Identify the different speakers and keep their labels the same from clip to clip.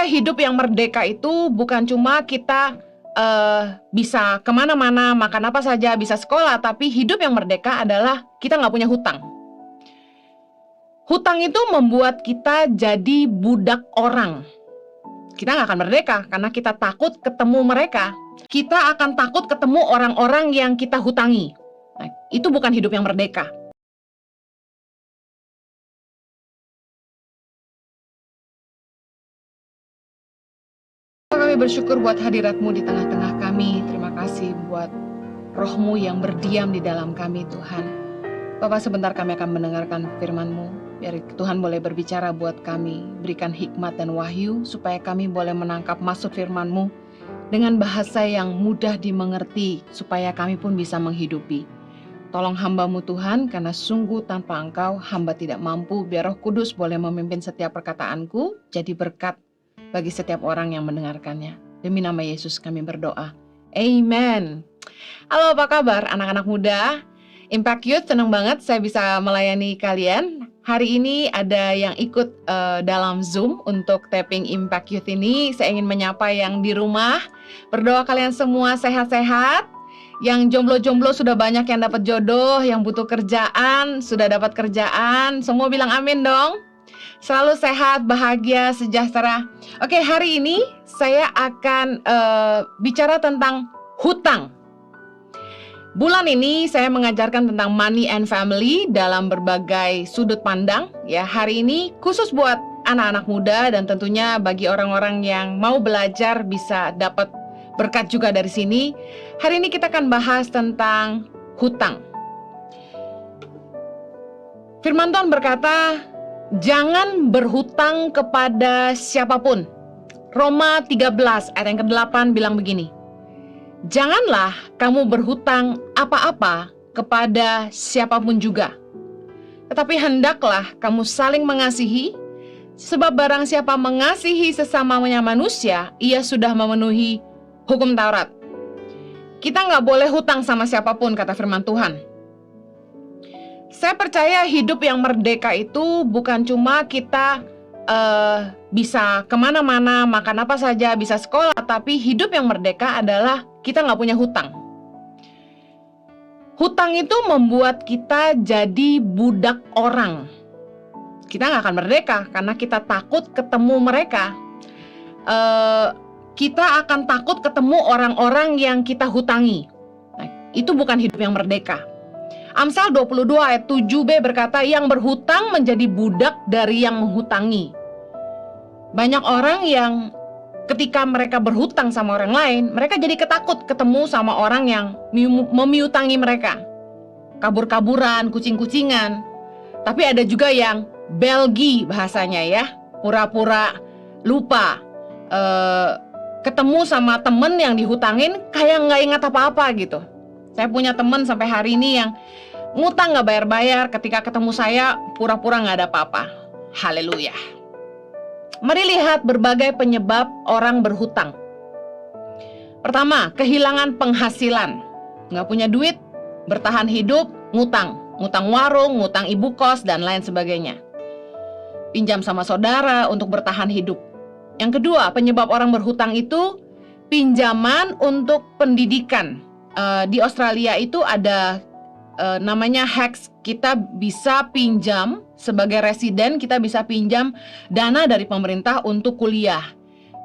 Speaker 1: percaya hidup yang merdeka itu bukan cuma kita bisa kemana-mana, makan apa saja, bisa sekolah, tapi hidup yang merdeka adalah kita nggak punya hutang. Hutang itu membuat kita jadi budak orang. Kita nggak akan merdeka karena kita takut ketemu mereka. Kita akan takut ketemu orang-orang yang kita hutangi. Nah, itu bukan hidup yang merdeka. Kami bersyukur buat hadirat-Mu di tengah-tengah kami. Terima kasih buat Roh-Mu yang berdiam di dalam kami, Tuhan. Bapak, sebentar kami akan mendengarkan firman-Mu. Biar Tuhan boleh berbicara buat kami. Berikan hikmat dan wahyu supaya kami boleh menangkap maksud firman-Mu dengan bahasa yang mudah dimengerti, supaya kami pun bisa menghidupi. Tolong hamba-Mu Tuhan, karena sungguh tanpa Engkau hamba tidak mampu. Biar Roh Kudus boleh memimpin setiap perkataanku, jadi berkat bagi setiap orang yang mendengarkannya. Demi nama Yesus kami berdoa. Amen. Halo, apa kabar anak-anak muda? Impact Youth, senang banget saya bisa melayani kalian. Hari ini ada yang ikut dalam Zoom untuk tapping Impact Youth ini. Saya ingin menyapa yang di rumah. Berdoa kalian semua sehat-sehat. Yang jomblo-jomblo sudah banyak yang dapat jodoh, yang butuh kerjaan sudah dapat kerjaan. Semua bilang amin dong. Selalu sehat, bahagia, sejahtera. Oke, hari ini saya akan bicara tentang hutang. Bulan ini saya mengajarkan tentang money and family dalam berbagai sudut pandang. Ya, hari ini khusus buat anak-anak muda dan tentunya bagi orang-orang yang mau belajar bisa dapat berkat juga dari sini. Hari ini kita akan bahas tentang hutang. Firman Tuhan berkata, jangan berhutang kepada siapapun. Roma 13 ayat yang ke-8 bilang begini. Janganlah kamu berhutang apa-apa kepada siapapun juga. Tetapi hendaklah kamu saling mengasihi, sebab barang siapa mengasihi sesamanya manusia, ia sudah memenuhi hukum Taurat. Kita nggak boleh hutang sama siapapun, kata firman Tuhan. Saya percaya hidup yang merdeka itu bukan cuma kita bisa kemana-mana, makan apa saja, bisa sekolah, tapi hidup yang merdeka adalah kita nggak punya hutang. Hutang itu membuat kita jadi budak orang. Kita nggak akan merdeka karena kita takut ketemu mereka. Kita akan takut ketemu orang-orang yang kita hutangi. Nah, itu bukan hidup yang merdeka. Amsal 22 ayat 7b berkata, yang berhutang menjadi budak dari yang menghutangi. Banyak orang yang ketika mereka berhutang sama orang lain, mereka jadi ketakut ketemu sama orang yang memiutangi mereka. Kabur-kaburan, kucing-kucingan. Tapi ada juga yang belgi bahasanya ya, pura-pura lupa. Ketemu sama temen yang dihutangin kayak nggak ingat apa-apa gitu. Saya punya temen sampai hari ini yang ngutang nggak bayar-bayar, ketika ketemu saya pura-pura nggak ada apa-apa. Haleluya. Mari lihat berbagai penyebab orang berhutang. Pertama, kehilangan penghasilan. Nggak punya duit, bertahan hidup, ngutang. Ngutang warung, ngutang ibu kos, dan lain sebagainya. Pinjam sama saudara untuk bertahan hidup. Yang kedua, penyebab orang berhutang itu pinjaman untuk pendidikan. Di Australia itu ada namanya HECS. Kita bisa pinjam sebagai residen, kita bisa pinjam dana dari pemerintah untuk kuliah.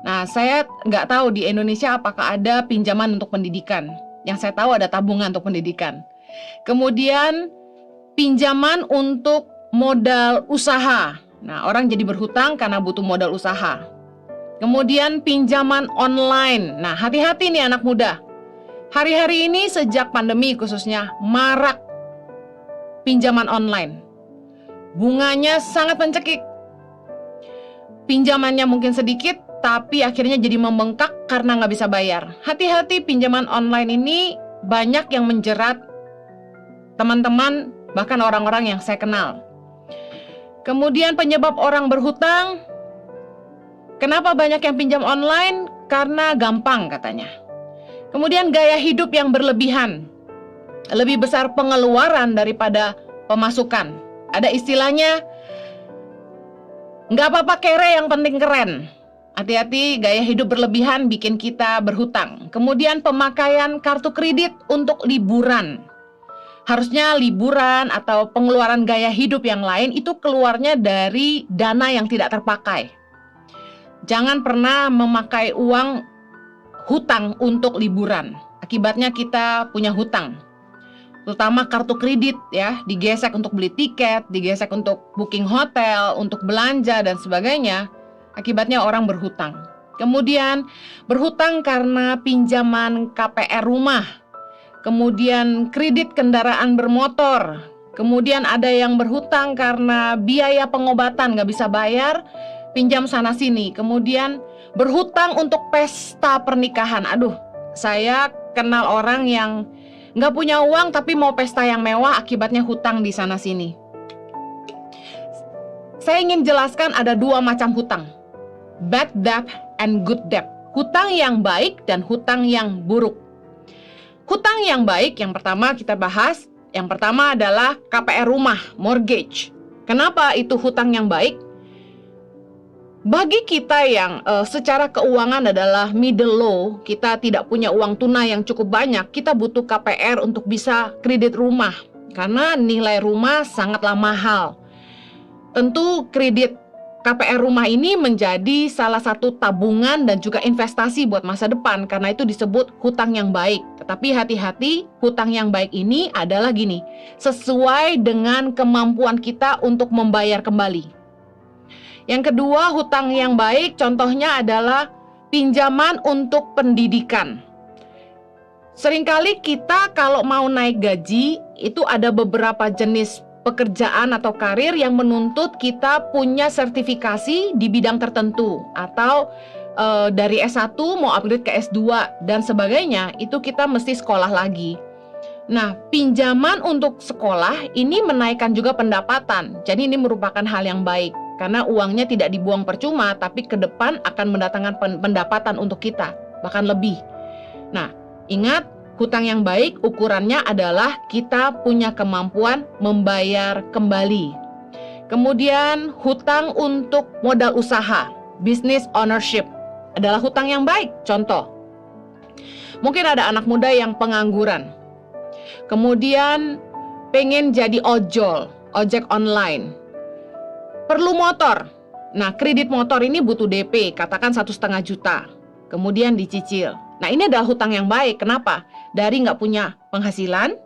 Speaker 1: Nah, saya nggak tahu di Indonesia apakah ada pinjaman untuk pendidikan. Yang saya tahu ada tabungan untuk pendidikan. Kemudian pinjaman untuk modal usaha. Nah, orang jadi berhutang karena butuh modal usaha. Kemudian pinjaman online. Nah, hati-hati nih anak muda. Hari-hari ini sejak pandemi khususnya marak pinjaman online. Bunganya sangat mencekik. Pinjamannya mungkin sedikit, tapi akhirnya jadi membengkak karena nggak bisa bayar. Hati-hati, pinjaman online ini banyak yang menjerat teman-teman, bahkan orang-orang yang saya kenal. Kemudian penyebab orang berhutang, kenapa banyak yang pinjam online? Karena gampang katanya. Kemudian gaya hidup yang berlebihan, lebih besar pengeluaran daripada pemasukan. Ada istilahnya, nggak apa-apa kere yang penting keren. Hati-hati, gaya hidup berlebihan bikin kita berhutang. Kemudian pemakaian kartu kredit untuk liburan. Harusnya liburan atau pengeluaran gaya hidup yang lain itu keluarnya dari dana yang tidak terpakai. Jangan pernah memakai uang hutang untuk liburan. Akibatnya kita punya hutang. Terutama kartu kredit ya, digesek untuk beli tiket, digesek untuk booking hotel, untuk belanja dan sebagainya. Akibatnya orang berhutang. Kemudian berhutang karena pinjaman KPR rumah. Kemudian kredit kendaraan bermotor. Kemudian ada yang berhutang karena biaya pengobatan nggak bisa bayar, pinjam sana sini. Kemudian berhutang untuk pesta pernikahan. Aduh, saya kenal orang yang nggak punya uang tapi mau pesta yang mewah, akibatnya hutang di sana sini. Saya ingin jelaskan ada dua macam hutang. Bad debt and good debt. Hutang yang baik dan hutang yang buruk. Hutang yang baik yang pertama kita bahas. Yang pertama adalah KPR rumah, mortgage. Kenapa itu hutang yang baik? Bagi kita yang secara keuangan adalah middle low, kita tidak punya uang tunai yang cukup banyak, kita butuh KPR untuk bisa kredit rumah. Karena nilai rumah sangatlah mahal. Tentu kredit KPR rumah ini menjadi salah satu tabungan dan juga investasi buat masa depan, karena itu disebut hutang yang baik. Tetapi hati-hati, hutang yang baik ini adalah gini, sesuai dengan kemampuan kita untuk membayar kembali. Yang kedua, hutang yang baik contohnya adalah pinjaman untuk pendidikan. Seringkali kita kalau mau naik gaji, itu ada beberapa jenis pekerjaan atau karir yang menuntut kita punya sertifikasi di bidang tertentu, atau dari S1 mau upgrade ke S2 dan sebagainya, itu kita mesti sekolah lagi. Nah, pinjaman untuk sekolah ini menaikkan juga pendapatan. Jadi ini merupakan hal yang baik karena uangnya tidak dibuang percuma, tapi ke depan akan mendatangkan pendapatan untuk kita, bahkan lebih. Nah, ingat, hutang yang baik ukurannya adalah kita punya kemampuan membayar kembali. Kemudian hutang untuk modal usaha, business ownership, adalah hutang yang baik. Contoh, mungkin ada anak muda yang pengangguran, kemudian pengen jadi ojol, ojek online, perlu motor. Nah, kredit motor ini butuh DP, katakan 1,5 juta, kemudian dicicil. Nah, ini adalah hutang yang baik. Kenapa? Dari nggak punya penghasilan,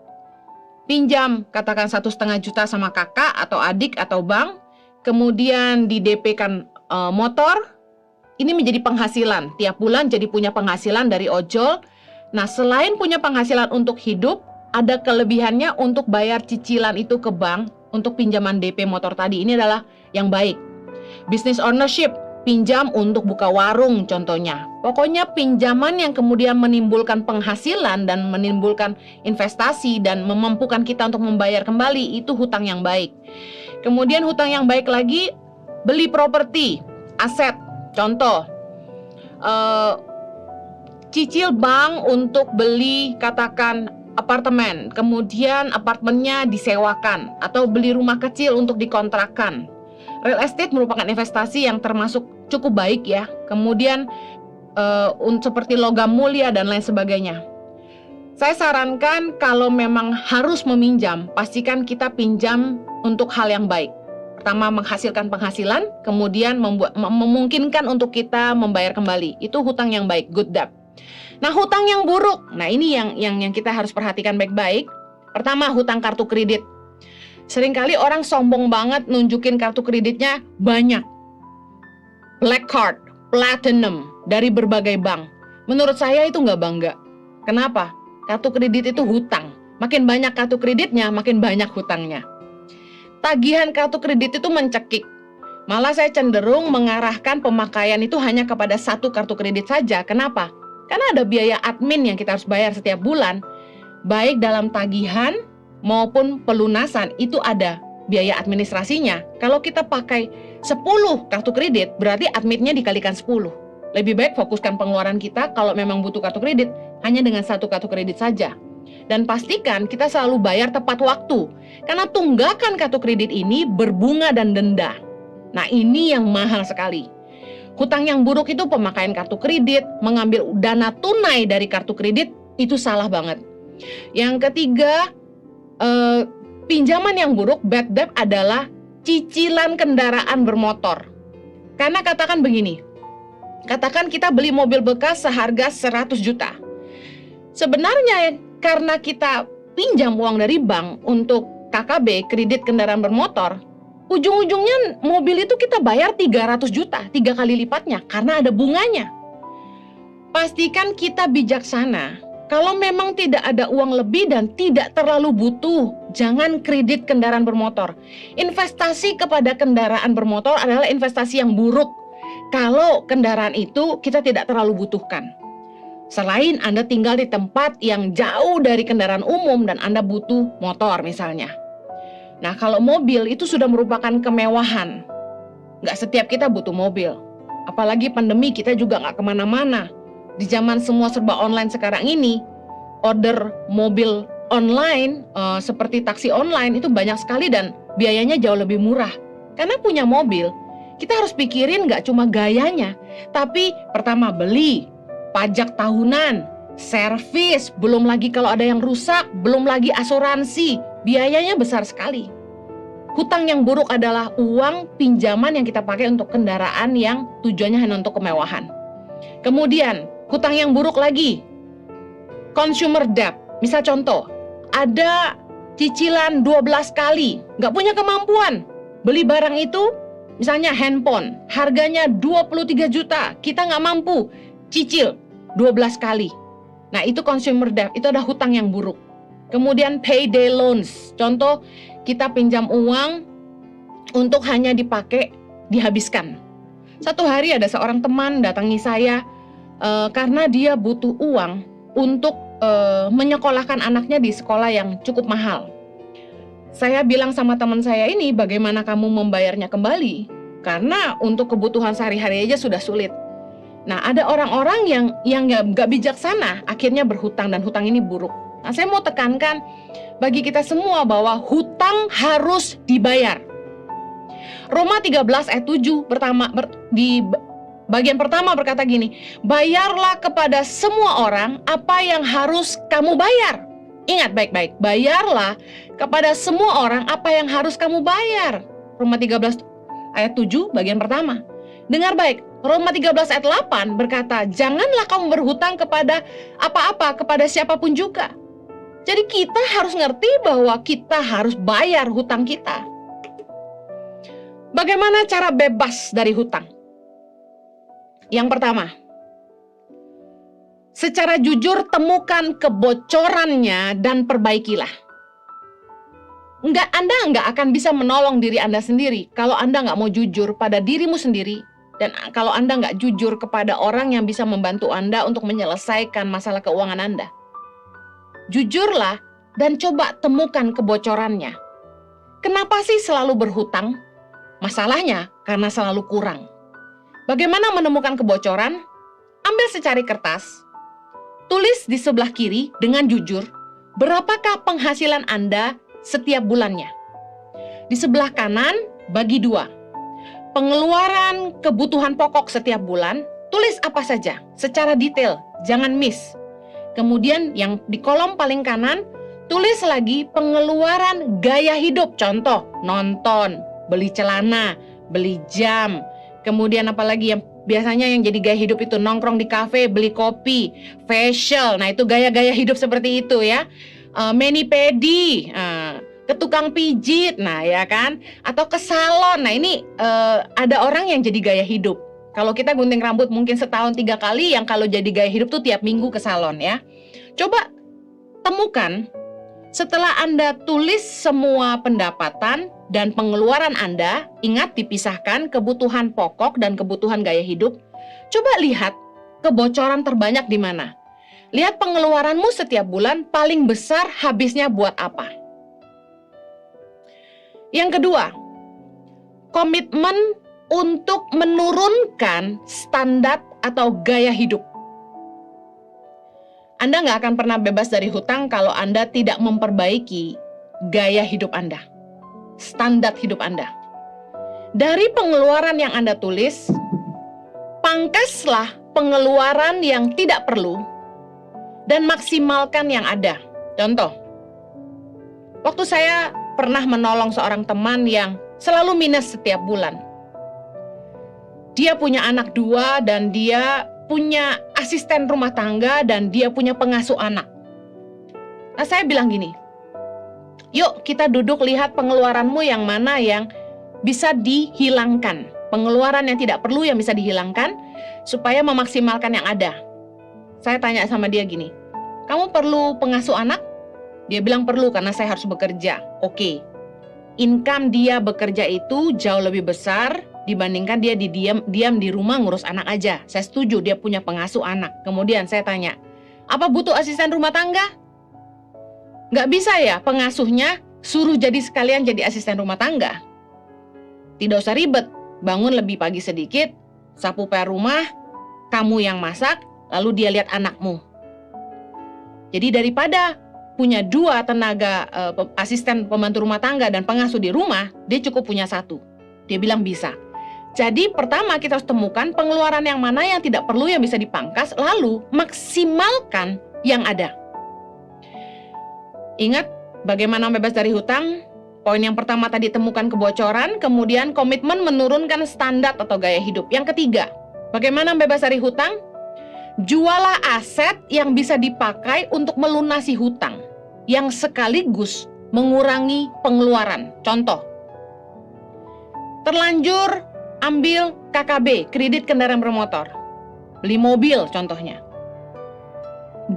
Speaker 1: pinjam katakan 1,5 juta sama kakak atau adik atau bank, kemudian di DP-kan motor, ini menjadi penghasilan. Tiap bulan jadi punya penghasilan dari ojol. Nah, selain punya penghasilan untuk hidup, ada kelebihannya untuk bayar cicilan itu ke bank untuk pinjaman DP motor tadi. Ini adalah yang baik. Business ownership, pinjam untuk buka warung contohnya. Pokoknya pinjaman yang kemudian menimbulkan penghasilan dan menimbulkan investasi dan memampukan kita untuk membayar kembali, itu hutang yang baik. Kemudian hutang yang baik lagi, beli properti, aset. Contoh, cicil bank untuk beli katakan apartemen, kemudian apartemennya disewakan, atau beli rumah kecil untuk dikontrakkan. Real estate merupakan investasi yang termasuk cukup baik ya. Kemudian seperti logam mulia dan lain sebagainya. Saya sarankan kalau memang harus meminjam, pastikan kita pinjam untuk hal yang baik. Pertama, menghasilkan penghasilan, kemudian memungkinkan untuk kita membayar kembali. Itu hutang yang baik, good debt. Nah, hutang yang buruk. Nah, ini yang kita harus perhatikan baik-baik. Pertama, hutang kartu kredit. Seringkali orang sombong banget nunjukin kartu kreditnya banyak. Black card, platinum, dari berbagai bank. Menurut saya itu nggak bangga. Kenapa? Kartu kredit itu hutang. Makin banyak kartu kreditnya, makin banyak hutangnya. Tagihan kartu kredit itu mencekik. Malah saya cenderung mengarahkan pemakaian itu hanya kepada satu kartu kredit saja. Kenapa? Karena ada biaya admin yang kita harus bayar setiap bulan. Baik dalam tagihan maupun pelunasan itu ada biaya administrasinya. Kalau kita pakai 10 kartu kredit, berarti adminnya dikalikan 10. Lebih baik fokuskan pengeluaran kita kalau memang butuh kartu kredit hanya dengan satu kartu kredit saja. Dan pastikan kita selalu bayar tepat waktu. Karena tunggakan kartu kredit ini berbunga dan denda. Nah, ini yang mahal sekali.
Speaker 2: Hutang yang buruk itu pemakaian kartu kredit, mengambil dana tunai dari kartu kredit, itu salah banget. Yang ketiga, pinjaman yang buruk, bad debt, adalah cicilan kendaraan bermotor. Karena katakan begini, katakan kita beli mobil bekas seharga 100 juta. Sebenarnya karena kita pinjam uang dari bank untuk KKB, kredit kendaraan bermotor, ujung-ujungnya mobil itu kita bayar 300 juta, 3 kali lipatnya, karena ada bunganya. Pastikan kita bijaksana. Kalau memang tidak ada uang lebih dan tidak terlalu butuh, jangan kredit kendaraan bermotor. Investasi kepada kendaraan bermotor adalah investasi yang buruk kalau kendaraan itu kita tidak terlalu butuhkan. Selain Anda tinggal di tempat yang jauh dari kendaraan umum dan Anda butuh motor misalnya. Nah, kalau mobil itu sudah merupakan kemewahan. Nggak setiap kita butuh mobil. Apalagi pandemi, kita juga nggak kemana-mana. Di zaman semua serba online sekarang ini, order mobil online seperti taksi online itu banyak sekali dan biayanya jauh lebih murah. Karena punya mobil, kita harus pikirin nggak cuma gayanya, tapi pertama beli, pajak tahunan, servis, belum lagi kalau ada yang rusak, belum lagi asuransi. Biayanya besar sekali. Hutang yang buruk adalah uang pinjaman yang kita pakai untuk kendaraan yang tujuannya hanya untuk kemewahan. Kemudian, hutang yang buruk lagi, consumer debt. Misal contoh, ada cicilan 12 kali, nggak punya kemampuan. Beli barang itu, misalnya handphone, harganya 23 juta, kita nggak mampu, cicil 12 kali. Nah, itu consumer debt, itu ada hutang yang buruk. Kemudian payday loans, contoh kita pinjam uang untuk hanya dipakai, dihabiskan. Satu hari ada seorang teman datangi saya karena dia butuh uang untuk menyekolahkan anaknya di sekolah yang cukup mahal. Saya bilang sama teman saya ini, bagaimana kamu membayarnya kembali? Karena untuk kebutuhan sehari-hari aja sudah sulit. Nah, ada orang-orang yang nggak bijaksana, akhirnya berhutang dan hutang ini buruk. Nah, saya mau tekankan bagi kita semua bahwa hutang harus dibayar. Roma 13 ayat 7 di bagian pertama berkata gini, bayarlah kepada semua orang apa yang harus kamu bayar. Ingat baik-baik, bayarlah kepada semua orang apa yang harus kamu bayar. Roma 13 ayat 7 bagian pertama. Dengar baik, Roma 13 ayat 8 berkata, janganlah kamu berhutang kepada apa-apa, kepada siapapun juga. Jadi kita harus ngerti bahwa kita harus bayar hutang kita. Bagaimana cara bebas dari hutang? Yang pertama, secara jujur temukan kebocorannya dan perbaikilah. Anda nggak akan bisa menolong diri Anda sendiri kalau Anda nggak mau jujur pada dirimu sendiri. Dan kalau Anda nggak jujur kepada orang yang bisa membantu Anda untuk menyelesaikan masalah keuangan Anda. Jujurlah dan coba temukan kebocorannya. Kenapa sih selalu berhutang? Masalahnya karena selalu kurang. Bagaimana menemukan kebocoran? Ambil secari kertas, tulis di sebelah kiri dengan jujur, berapakah penghasilan Anda setiap bulannya. Di sebelah kanan, bagi 2. Pengeluaran kebutuhan pokok setiap bulan, tulis apa saja, secara detail, jangan miss. Kemudian yang di kolom paling kanan, tulis lagi pengeluaran gaya hidup. Contoh, nonton, beli celana, beli jam. Kemudian apalagi yang biasanya yang jadi gaya hidup itu nongkrong di kafe, beli kopi, facial. Nah itu gaya-gaya hidup seperti itu ya. Mani-pedi, ke tukang pijit, nah ya kan. Atau ke salon. Nah ini ada orang yang jadi gaya hidup. Kalau kita gunting rambut mungkin setahun 3 kali, yang kalau jadi gaya hidup tuh tiap minggu ke salon ya. Coba temukan, setelah Anda tulis semua pendapatan dan pengeluaran Anda, ingat dipisahkan kebutuhan pokok dan kebutuhan gaya hidup. Coba lihat kebocoran terbanyak di mana. Lihat pengeluaranmu setiap bulan paling besar habisnya buat apa. Yang kedua, komitmen untuk menurunkan standar atau gaya hidup. Anda nggak akan pernah bebas dari hutang kalau Anda tidak memperbaiki gaya hidup Anda, standar hidup Anda. Dari pengeluaran yang Anda tulis, Pangkaslah pengeluaran yang tidak perlu dan maksimalkan yang ada. Contoh, waktu saya pernah menolong seorang teman yang selalu minus setiap bulan. Dia punya anak 2 dan dia punya asisten rumah tangga dan dia punya pengasuh anak. Nah, saya bilang gini, yuk kita duduk lihat pengeluaranmu yang mana yang bisa dihilangkan. Pengeluaran yang tidak perlu yang bisa dihilangkan supaya memaksimalkan yang ada. Saya tanya sama dia gini, kamu perlu pengasuh anak? Dia bilang perlu karena saya harus bekerja. Oke. Income dia bekerja itu jauh lebih besar dibandingkan dia diam di rumah ngurus anak aja. Saya setuju dia punya pengasuh anak. Kemudian saya tanya, apa butuh asisten rumah tangga? Nggak bisa ya pengasuhnya suruh jadi sekalian jadi asisten rumah tangga? Tidak usah ribet. Bangun lebih pagi sedikit, sapu per rumah, kamu yang masak, lalu dia lihat anakmu. Jadi daripada punya 2 tenaga asisten pembantu rumah tangga dan pengasuh di rumah, dia cukup punya 1. Dia bilang bisa. Jadi pertama kita harus temukan pengeluaran yang mana yang tidak perlu yang bisa dipangkas, lalu maksimalkan yang ada. Ingat bagaimana bebas dari hutang? Poin yang pertama tadi temukan kebocoran, kemudian komitmen menurunkan standar atau gaya hidup. Yang ketiga, bagaimana bebas dari hutang? Jualah aset yang bisa dipakai untuk melunasi hutang, yang sekaligus mengurangi pengeluaran. Contoh, terlanjur ambil KKB, kredit kendaraan bermotor. Beli mobil contohnya.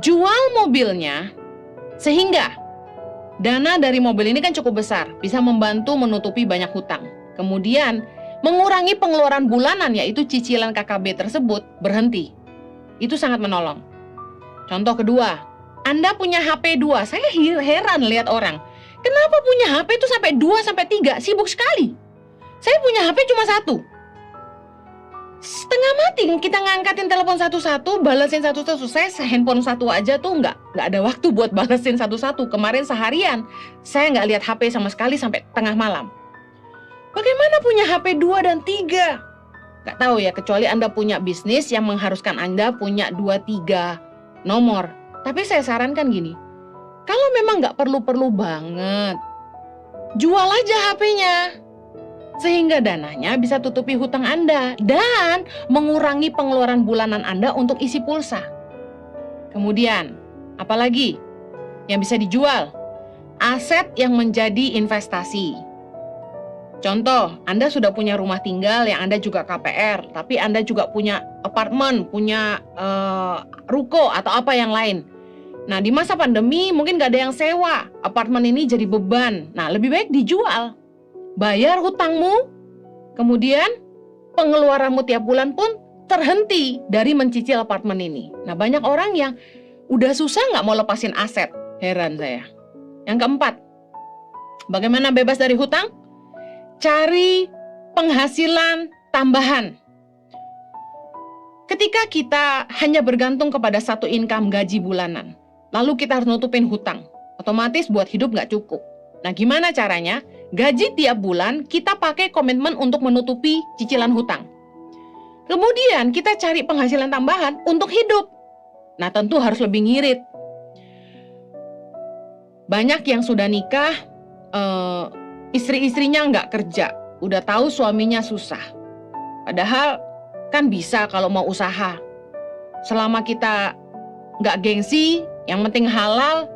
Speaker 2: Jual mobilnya sehingga dana dari mobil ini kan cukup besar, bisa membantu menutupi banyak hutang. Kemudian, mengurangi pengeluaran bulanan yaitu cicilan KKB tersebut berhenti. Itu sangat menolong. Contoh kedua, Anda punya HP 2. Saya heran lihat orang. Kenapa punya HP itu sampai 2 sampai 3? Sibuk sekali. Saya punya HP cuma 1. Setengah mati kita ngangkatin telepon satu-satu, balesin satu-satu. Saya handphone 1 aja tuh nggak ada waktu buat balesin satu-satu. Kemarin seharian saya nggak lihat HP sama sekali sampai tengah malam. Bagaimana punya HP 2 dan 3? Nggak tahu ya, kecuali Anda punya bisnis yang mengharuskan Anda punya 2-3 nomor. Tapi saya sarankan gini, kalau memang nggak perlu-perlu banget, jual aja HP-nya. Sehingga dananya bisa tutupi hutang Anda dan mengurangi pengeluaran bulanan Anda untuk isi pulsa. Kemudian, apalagi yang bisa dijual? Aset yang menjadi investasi. Contoh, Anda sudah punya rumah tinggal yang Anda juga KPR, tapi Anda juga punya apartemen, punya ruko atau apa yang lain. Nah, di masa pandemi mungkin gak ada yang sewa, apartemen ini jadi beban. Nah, lebih baik dijual. Bayar hutangmu, kemudian pengeluaranmu tiap bulan pun terhenti dari mencicil apartemen ini. Nah, banyak orang yang udah susah nggak mau lepasin aset. Heran saya. Yang keempat, bagaimana bebas dari hutang? Cari penghasilan tambahan. Ketika kita hanya bergantung kepada satu income gaji bulanan, lalu kita harus nutupin hutang, otomatis buat hidup nggak cukup. Nah, gimana caranya? Gaji tiap bulan kita pakai komitmen untuk menutupi cicilan hutang. Kemudian kita cari penghasilan tambahan untuk hidup. Nah, tentu harus lebih ngirit. Banyak yang sudah nikah, istri-istrinya nggak kerja, udah tahu suaminya susah. Padahal kan bisa kalau mau usaha. Selama kita nggak gengsi, yang penting halal,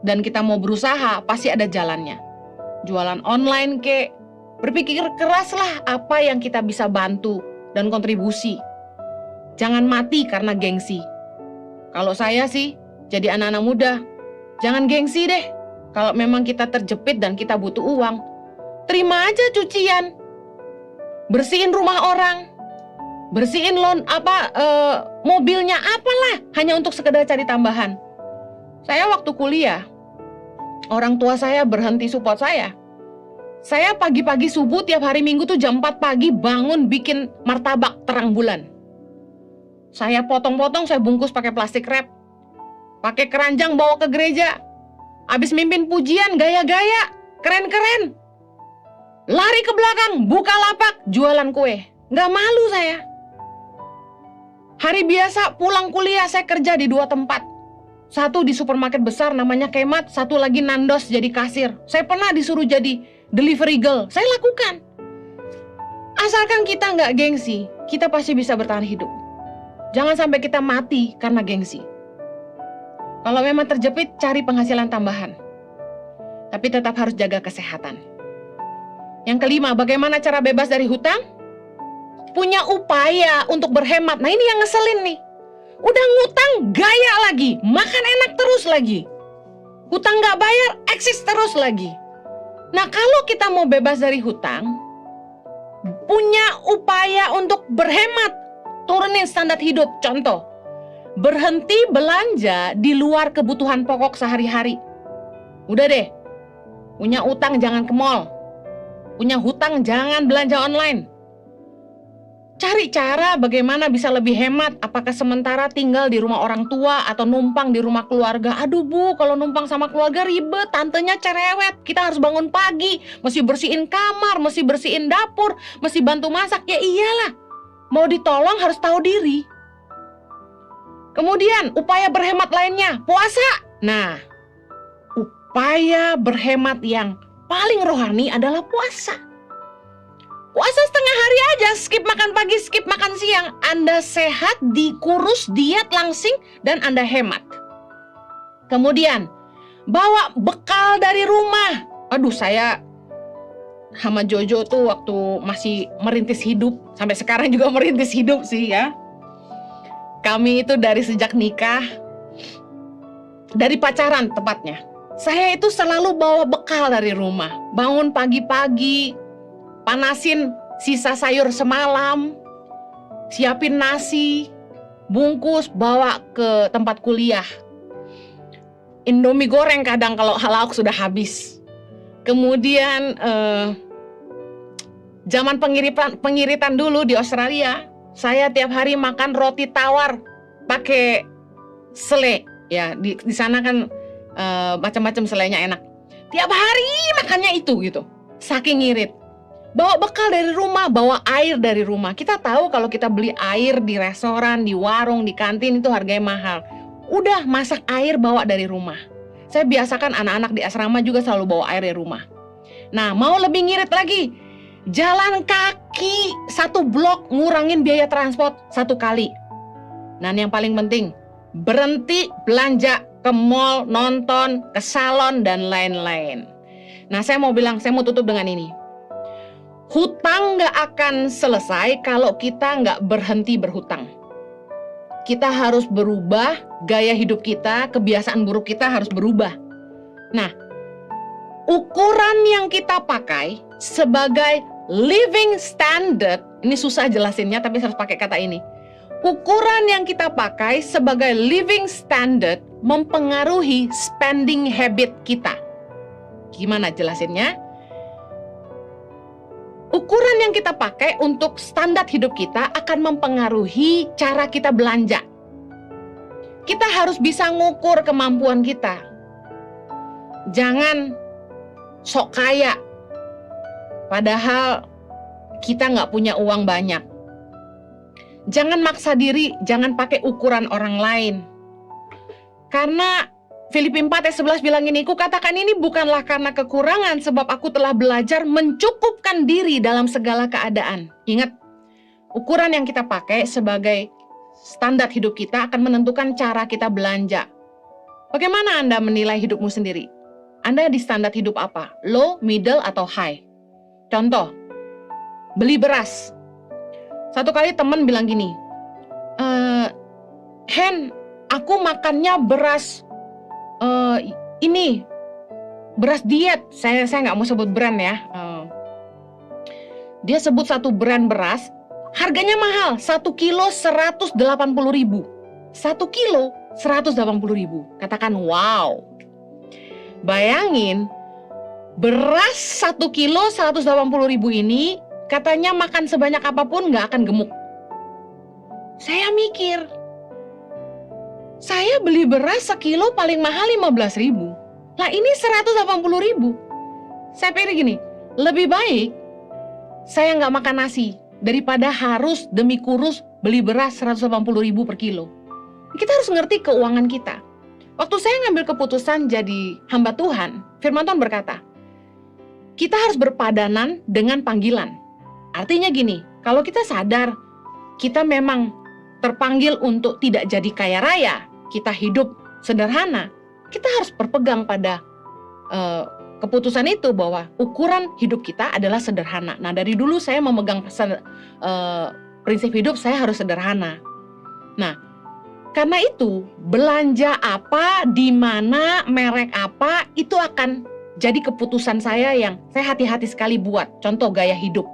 Speaker 2: dan kita mau berusaha, pasti ada jalannya. Jualan online kek, berpikir keraslah apa yang kita bisa bantu dan kontribusi. Jangan mati karena gengsi. Kalau saya sih, jadi anak-anak muda, jangan gengsi deh. Kalau memang kita terjepit dan kita butuh uang, terima aja cucian. Bersihin rumah orang, bersihin mobilnya apalah, hanya untuk sekedar cari tambahan. Saya waktu kuliah, orang tua saya berhenti support saya. Saya pagi-pagi subuh tiap hari Minggu tuh jam 4 pagi bangun bikin martabak terang bulan. Saya potong-potong, saya bungkus pakai plastik wrap. Pakai keranjang bawa ke gereja. Habis mimpin pujian gaya-gaya, keren-keren. Lari ke belakang, buka lapak, jualan kue. Nggak malu saya. Hari biasa pulang kuliah saya kerja di 2 tempat. Satu di supermarket besar namanya Kmart, satu lagi Nandos jadi kasir. Saya pernah disuruh jadi delivery girl, saya lakukan. Asalkan kita nggak gengsi, kita pasti bisa bertahan hidup. Jangan sampai kita mati karena gengsi. Kalau memang terjepit, cari penghasilan tambahan. Tapi tetap harus jaga kesehatan. Yang kelima, bagaimana cara bebas dari hutang? Punya upaya untuk berhemat. Nah ini yang ngeselin nih. Udah ngutang, gaya lagi. Makan enak terus lagi. Hutang nggak bayar, eksis terus lagi. Nah kalau kita mau bebas dari hutang, punya upaya untuk berhemat. Turunin standar hidup. Contoh, berhenti belanja di luar kebutuhan pokok sehari-hari. Udah deh, punya utang jangan ke mall. Punya hutang jangan belanja online. Cari cara bagaimana bisa lebih hemat. Apakah sementara tinggal di rumah orang tua atau numpang di rumah keluarga. Aduh Bu, kalau numpang sama keluarga ribet, tantenya cerewet. Kita harus bangun pagi, mesti bersihin kamar, mesti bersihin dapur, mesti bantu masak. Ya iyalah, mau ditolong harus tahu diri. Kemudian upaya berhemat lainnya, puasa. Nah, upaya berhemat yang paling rohani adalah puasa. Puasa setengah hari aja, skip makan pagi, skip makan siang. Anda sehat, dikurus, diet langsing, dan Anda hemat. Kemudian, bawa bekal dari rumah. Aduh, saya sama Jojo tuh waktu masih merintis hidup, sampai sekarang juga merintis hidup sih ya. Kami itu dari sejak nikah, dari pacaran tepatnya. Saya itu selalu bawa bekal dari rumah. Bangun pagi-pagi, panasin sisa sayur semalam, siapin nasi, bungkus, bawa ke tempat kuliah. Indomie goreng kadang kalau lauk sudah habis. Kemudian zaman pengiritan dulu di Australia, saya tiap hari makan roti tawar pakai selai. Ya, di sana kan macam-macam selainya enak. Tiap hari makannya itu gitu. Saking ngirit. Bawa bekal dari rumah, bawa air dari rumah. Kita tahu kalau kita beli air di restoran, di warung, di kantin itu harganya mahal. Udah masak air bawa dari rumah. Saya biasakan anak-anak di asrama juga selalu bawa air dari rumah. Nah, mau lebih ngirit lagi, jalan kaki 1 blok ngurangin biaya transport 1 kali. Nah, yang paling penting, berhenti belanja ke mall, nonton, ke salon, dan lain-lain. Nah, saya mau tutup dengan ini. Hutang gak akan selesai kalau kita gak berhenti berhutang. Kita harus berubah, gaya hidup kita, kebiasaan buruk kita harus berubah. Nah, ukuran yang kita pakai sebagai living standard, ini susah jelasinnya tapi harus pakai kata ini. Ukuran yang kita pakai sebagai living standard mempengaruhi spending habit kita. Gimana jelasinnya? Ukuran yang kita pakai untuk standar hidup kita akan mempengaruhi cara kita belanja. Kita harus bisa ngukur kemampuan kita. Jangan sok kaya, padahal kita nggak punya uang banyak. Jangan maksa diri, jangan pakai ukuran orang lain. Karena Filipi 4 ayat 11 bilang ini, kukatakan ini bukanlah karena kekurangan, sebab aku telah belajar mencukupkan diri dalam segala keadaan. Ingat, ukuran yang kita pakai sebagai standar hidup kita akan menentukan cara kita belanja. Bagaimana Anda menilai hidupmu sendiri? Anda di standar hidup apa? Low, middle, atau high? Contoh, beli beras. Satu kali teman bilang gini, Hen, aku makannya beras ini beras diet. Saya nggak mau sebut brand ya. Dia sebut satu brand beras, harganya mahal, 1 kilo 180.000. 1 kilo 180.000. Katakan wow. Bayangin, beras 1 kilo 180.000 ini katanya makan sebanyak apapun nggak akan gemuk. Saya mikir, saya beli beras sekilo paling mahal 15.000. Lah ini 180.000. Saya pikir gini, lebih baik saya nggak makan nasi daripada harus demi kurus beli beras 180.000 per kilo. Kita harus ngerti keuangan kita. Waktu saya ngambil keputusan jadi hamba Tuhan, firman Tuhan berkata, kita harus berpadanan dengan panggilan. Artinya gini, kalau kita sadar kita memang terpanggil untuk tidak jadi kaya raya, kita hidup sederhana, kita harus berpegang pada keputusan itu bahwa ukuran hidup kita adalah sederhana. Nah, dari dulu saya memegang prinsip hidup saya harus sederhana. Nah, karena itu belanja apa, di mana, merek apa, itu akan jadi keputusan saya yang saya hati-hati sekali buat. Contoh gaya hidup.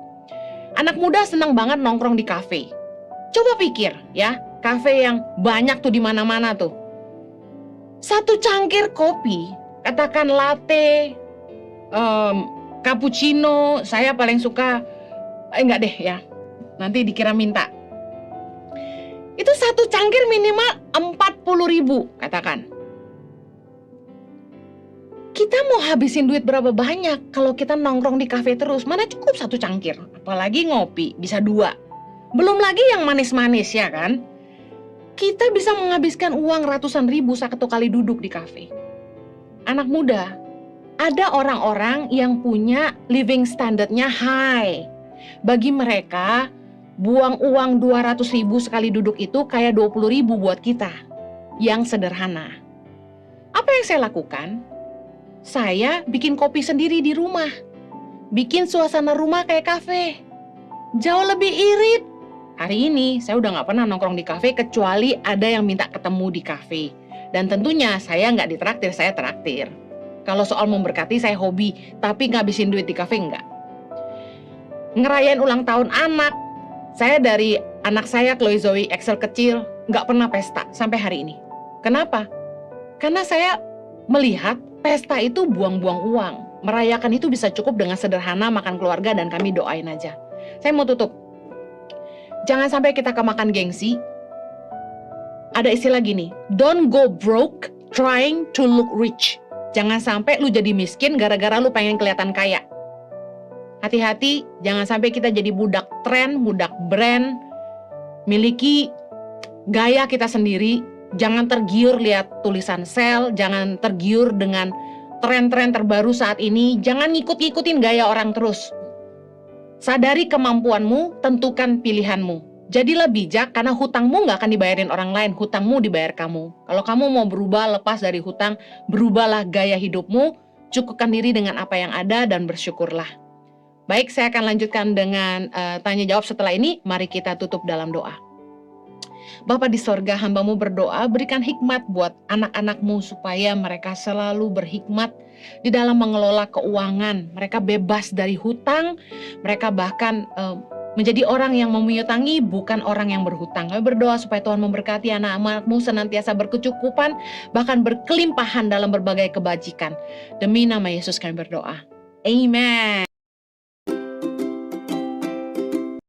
Speaker 2: Anak muda senang banget nongkrong di kafe. Coba pikir ya, kafe yang banyak tuh di mana-mana tuh. Satu cangkir kopi, katakan latte, cappuccino, saya paling suka, enggak deh ya, nanti dikira minta. Itu satu cangkir minimal 40.000 katakan. Kita mau habisin duit berapa banyak kalau kita nongkrong di kafe terus? Mana cukup satu cangkir, apalagi ngopi bisa 2. Belum lagi yang manis-manis ya kan? Kita bisa menghabiskan uang ratusan ribu satu kali duduk di kafe. Anak muda, ada orang-orang yang punya living standardnya high. Bagi mereka, buang uang 200.000 sekali duduk itu kayak 20.000 buat kita yang sederhana. Apa yang saya lakukan? Saya bikin kopi sendiri di rumah. Bikin suasana rumah kayak kafe. Jauh lebih irit. Hari ini saya udah gak pernah nongkrong di kafe kecuali ada yang minta ketemu di kafe. Dan tentunya saya gak ditraktir, saya traktir. Kalau soal memberkati saya hobi, tapi ngabisin duit di kafe enggak. Ngerayain ulang tahun anak, saya dari anak saya Chloe Zoe Excel kecil gak pernah pesta sampai hari ini. Kenapa? Karena saya melihat pesta itu buang-buang uang. Merayakan itu bisa cukup dengan sederhana makan keluarga dan kami doain aja. Saya mau tutup. Jangan sampai kita kemakan gengsi. Ada istilah gini, don't go broke trying to look rich. Jangan sampai lu jadi miskin gara-gara lu pengen kelihatan kaya. Hati-hati, jangan sampai kita jadi budak tren, budak brand, miliki gaya kita sendiri. Jangan tergiur lihat tulisan sale, jangan tergiur dengan tren-tren terbaru saat ini, jangan ngikut-ngikutin gaya orang terus. Sadari kemampuanmu, tentukan pilihanmu. Jadilah bijak karena hutangmu gak akan dibayarin orang lain, hutangmu dibayar kamu. Kalau kamu mau berubah lepas dari hutang, berubahlah gaya hidupmu, cukupkan diri dengan apa yang ada dan bersyukurlah. Baik, saya akan lanjutkan dengan tanya jawab setelah ini. Mari kita tutup dalam doa. Bapa di sorga, hamba-Mu berdoa, berikan hikmat buat anak-anak-Mu supaya mereka selalu berhikmat di dalam mengelola keuangan. Mereka bebas dari hutang, mereka bahkan menjadi orang yang memutangi, bukan orang yang berhutang. Kami berdoa supaya Tuhan memberkati anak-anak-Mu senantiasa berkecukupan, bahkan berkelimpahan dalam berbagai kebajikan. Demi nama Yesus kami berdoa. Amen.